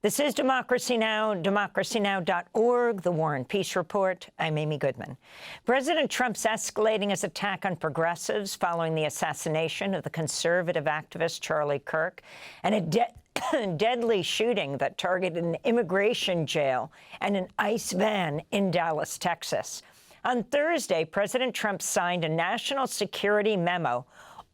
This is Democracy Now!, democracynow.org, The War and Peace Report. I'm Amy Goodman. President Trump's escalating his attack on progressives following the assassination of the conservative activist Charlie Kirk and a deadly shooting that targeted an immigration jail and an ICE van in Dallas, Texas. On Thursday, President Trump signed a national security memo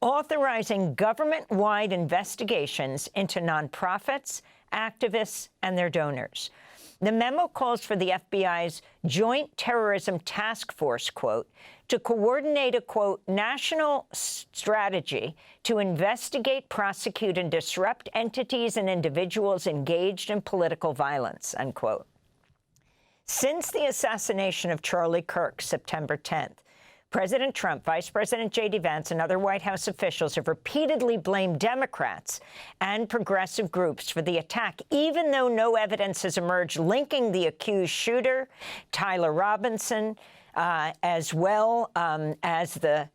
authorizing government-wide investigations into nonprofits, activists, and their donors. The memo calls for the FBI's Joint Terrorism Task Force, quote, to coordinate a, quote, national strategy to investigate, prosecute, and disrupt entities and individuals engaged in political violence, unquote. Since the assassination of Charlie Kirk, September 10th, President Trump, Vice President J.D. Vance, and other White House officials have repeatedly blamed Democrats and progressive groups for the attack, even though no evidence has emerged linking the accused shooter, Tyler Robinson, as well as the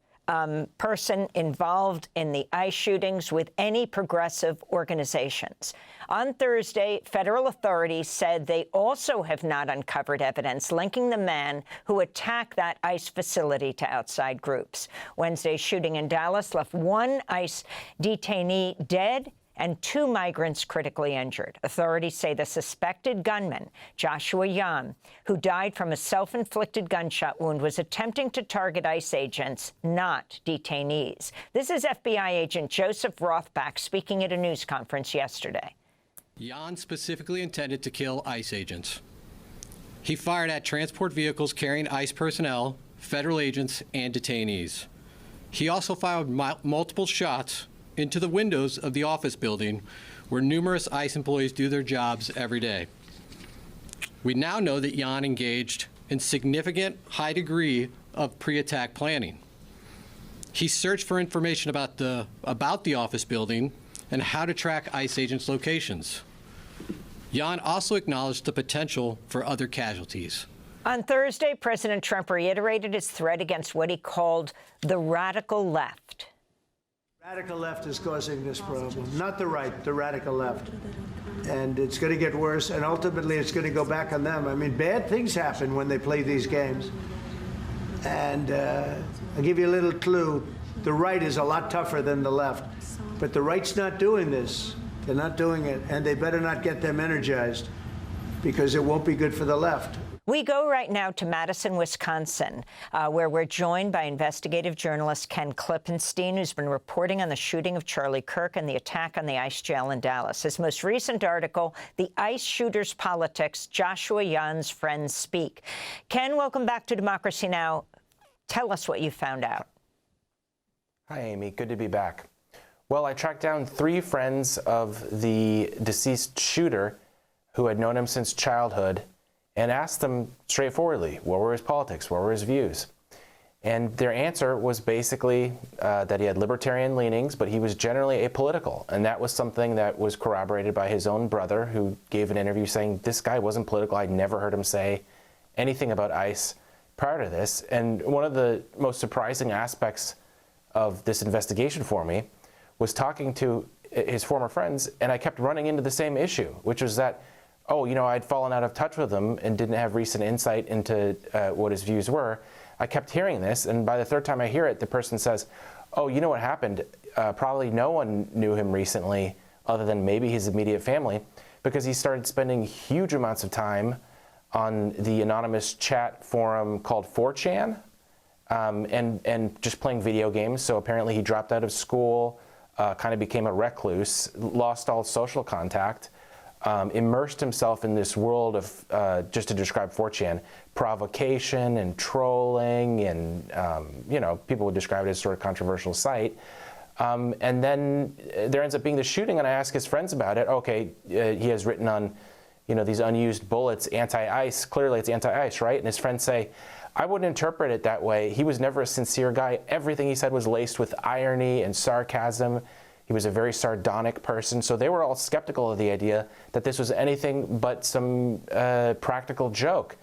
person involved in the ICE shootings with any progressive organizations. On Thursday, federal authorities said they also have not uncovered evidence linking the man who attacked that ICE facility to outside groups. Wednesday's shooting in Dallas left one ICE detainee dead and 2 migrants critically injured. Authorities say the suspected gunman, Joshua Yan, who died from a self-inflicted gunshot wound, was attempting to target ICE agents, not detainees. This is FBI agent Joseph Rothbach speaking at a news conference yesterday. Yan specifically intended to kill ICE agents. He fired at transport vehicles carrying ICE personnel, federal agents, and detainees. He also fired multiple shots into the windows of the office building where numerous ICE employees do their jobs every day. We now know that Yan engaged in significant high degree of pre-attack planning. He searched for information about the office building and how to track ICE agents' locations. Yan also acknowledged the potential for other casualties. On Thursday, President Trump reiterated his threat against what he called the radical left. Radical left is causing this problem, not the right, the radical left. And it's going to get worse, and ultimately it's going to go back on them. I mean, bad things happen when they play these games. And I'll give you a little clue. The right is a lot tougher than the left. But the right's not doing this. They're not doing it, and they better not get them energized, because it won't be good for the left. We go right now to Madison, Wisconsin, where we're joined by investigative journalist Ken Klippenstein, who's been reporting on the shooting of Charlie Kirk and the attack on the ICE jail in Dallas. His most recent article, The ICE Shooter's Politics, Joshua Yan's Friends Speak. Ken, welcome back to Democracy Now! Tell us what you found out. Hi, Amy. Good to be back. Well, I tracked down 3 friends of the deceased shooter who had known him since childhood and asked them straightforwardly, what were his politics, what were his views? And their answer was basically that he had libertarian leanings, but he was generally apolitical. And that was something that was corroborated by his own brother, who gave an interview saying, this guy wasn't political. I'd never heard him say anything about ICE prior to this. And one of the most surprising aspects of this investigation for me was talking to his former friends, and I kept running into the same issue, which was that, oh, you know, I'd fallen out of touch with him and didn't have recent insight into what his views were. I kept hearing this, and by the 3rd time I hear it, the person says, oh, you know what happened? Probably no one knew him recently other than maybe his immediate family, because he started spending huge amounts of time on the anonymous chat forum called 4chan, and just playing video games. So apparently he dropped out of school, kind of became a recluse, lost all social contact, immersed himself in this world of, just to describe 4chan, provocation and trolling, and you know, people would describe it as sort of controversial site. And then there ends up being the shooting, and I ask his friends about it. Okay, he has written on, you know, these unused bullets, anti-ICE. Clearly it's anti-ICE, right? And his friends say, I wouldn't interpret it that way. He was never a sincere guy. Everything he said was laced with irony and sarcasm. He was a very sardonic person. So they were all skeptical of the idea that this was anything but some practical joke.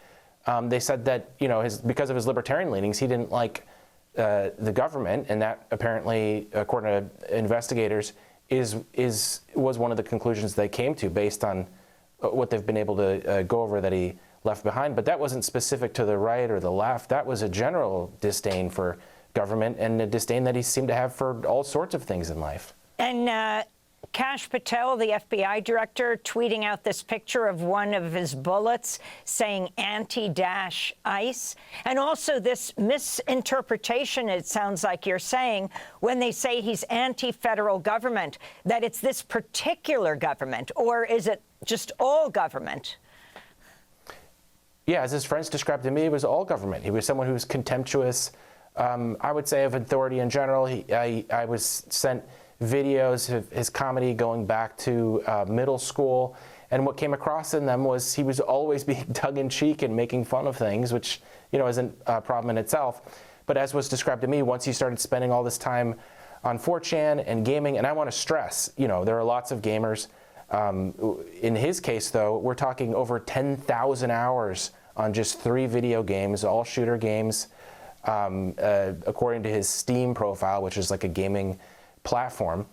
They said that, you know, because of his libertarian leanings, he didn't like the government, and that apparently, according to investigators, was one of the conclusions they came to based on what they've been able to go over that he left behind. But that wasn't specific to the right or the left. That was a general disdain for government and a disdain that he seemed to have for all sorts of things in life. And Kash Patel, the FBI director, tweeting out this picture of one of his bullets saying anti-ICE. And also this misinterpretation, it sounds like you're saying, when they say he's anti-federal government, that it's this particular government, or is it just all government? Yeah, as his friends described to me, it was all government. He was someone who was contemptuous, I would say, of authority in general. I was sent videos of his comedy going back to middle school, and what came across in them was he was always being tongue-in-cheek and making fun of things, which, you know, isn't a problem in itself. But as was described to me, once he started spending all this time on 4chan and gaming, and I want to stress, you know, there are lots of gamers. In his case, though, we're talking over 10,000 hours on just 3 video games, all shooter games, according to his Steam profile, which is like a gaming platform.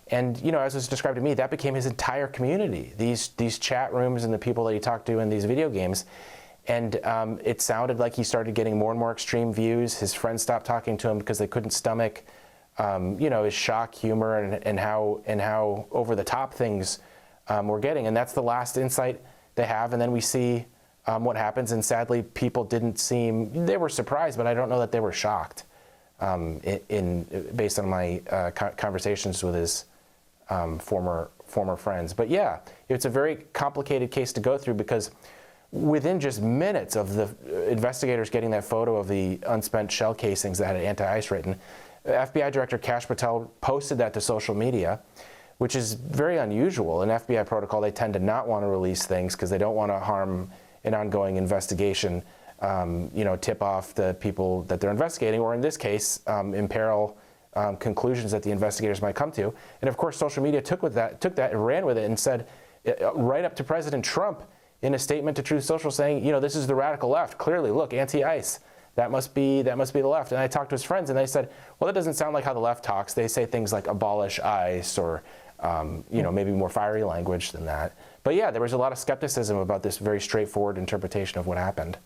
And, you know, as was described to me, that became his entire community, these chat rooms and the people that he talked to in these video games. And it sounded like he started getting more and more extreme views. His friends stopped talking to him because they couldn't stomach, you know, his shock humor and how over the top things were getting. And that's the last insight they have. And then we see what happens. And sadly, people didn't seem, they were surprised, but I don't know that they were shocked. Based on my conversations with his former friends. But yeah, it's a very complicated case to go through, because within just minutes of the investigators getting that photo of the unspent shell casings that had anti-ICE written, FBI Director Kash Patel posted that to social media, which is very unusual. In FBI protocol, they tend to not want to release things because they don't want to harm an ongoing investigation. You know, tip off the people that they're investigating, or in this case, imperil conclusions that the investigators might come to. And of course, social media took that and ran with it and said, right up to President Trump in a statement to Truth Social, saying, you know, this is the radical left. Clearly, look, anti-ICE. That must be the left. And I talked to his friends, and they said, well, that doesn't sound like how the left talks. They say things like abolish ICE, or you know, maybe more fiery language than that. But yeah, there was a lot of skepticism about this very straightforward interpretation of what happened.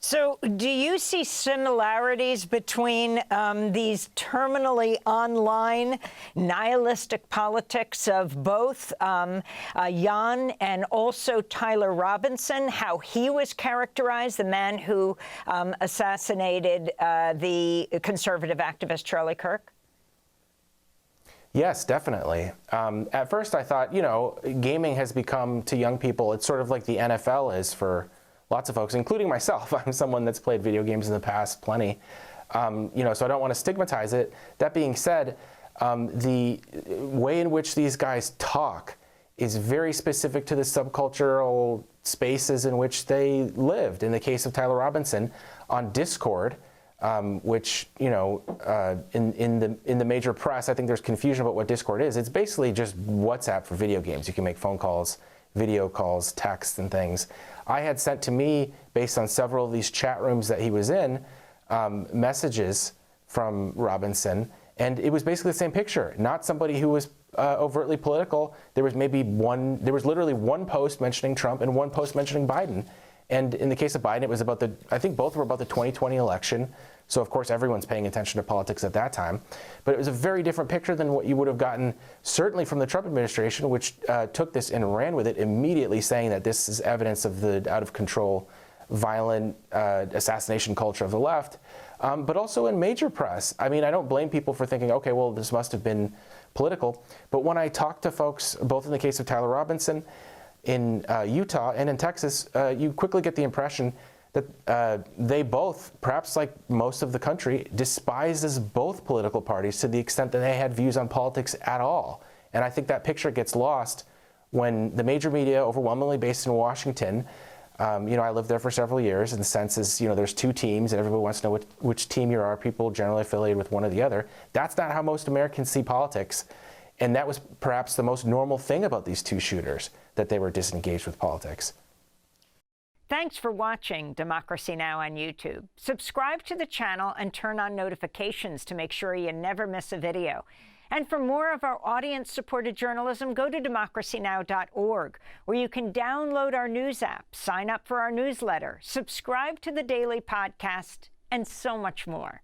So do you see similarities between these terminally online nihilistic politics of both Jan and also Tyler Robinson, how he was characterized, the man who assassinated the conservative activist Charlie Kirk? Yes, definitely. At first I thought, you know, gaming has become to young people, it's sort of like the NFL is for lots of folks, including myself. I'm someone that's played video games in the past, plenty. You know, so I don't want to stigmatize it. That being said, the way in which these guys talk is very specific to the subcultural spaces in which they lived. In the case of Tyler Robinson, on Discord, which, you know, in the major press, I think there's confusion about what Discord is. It's basically just WhatsApp for video games. You can make phone calls, video calls, texts, and things. I had sent to me, based on several of these chat rooms that he was in, messages from Robinson, and it was basically the same picture. Not somebody who was overtly political. There was literally one post mentioning Trump and one post mentioning Biden. And in the case of Biden, it was about I think both were about the 2020 election. So of course everyone's paying attention to politics at that time. But it was a very different picture than what you would have gotten certainly from the Trump administration, which took this and ran with it immediately, saying that this is evidence of the out of control, violent assassination culture of the left. But also in major press. I mean, I don't blame people for thinking, okay, well, this must have been political. But when I talked to folks, both in the case of Tyler Robinson, in Utah and in Texas, you quickly get the impression that they both, perhaps like most of the country, despises both political parties to the extent that they had views on politics at all. And I think that picture gets lost when the major media, overwhelmingly based in Washington, you know, I lived there for several years, and the sense is, you know, there's two teams and everybody wants to know which team you are, people generally affiliated with one or the other. That's not how most Americans see politics. And that was perhaps the most normal thing about these two shooters, that they were disengaged with politics. Thanks for watching Democracy Now! On YouTube. Subscribe to the channel and turn on notifications to make sure you never miss a video. And for more of our audience-supported journalism, go to democracynow.org, where you can download our news app, sign up for our newsletter, subscribe to the daily podcast, and so much more.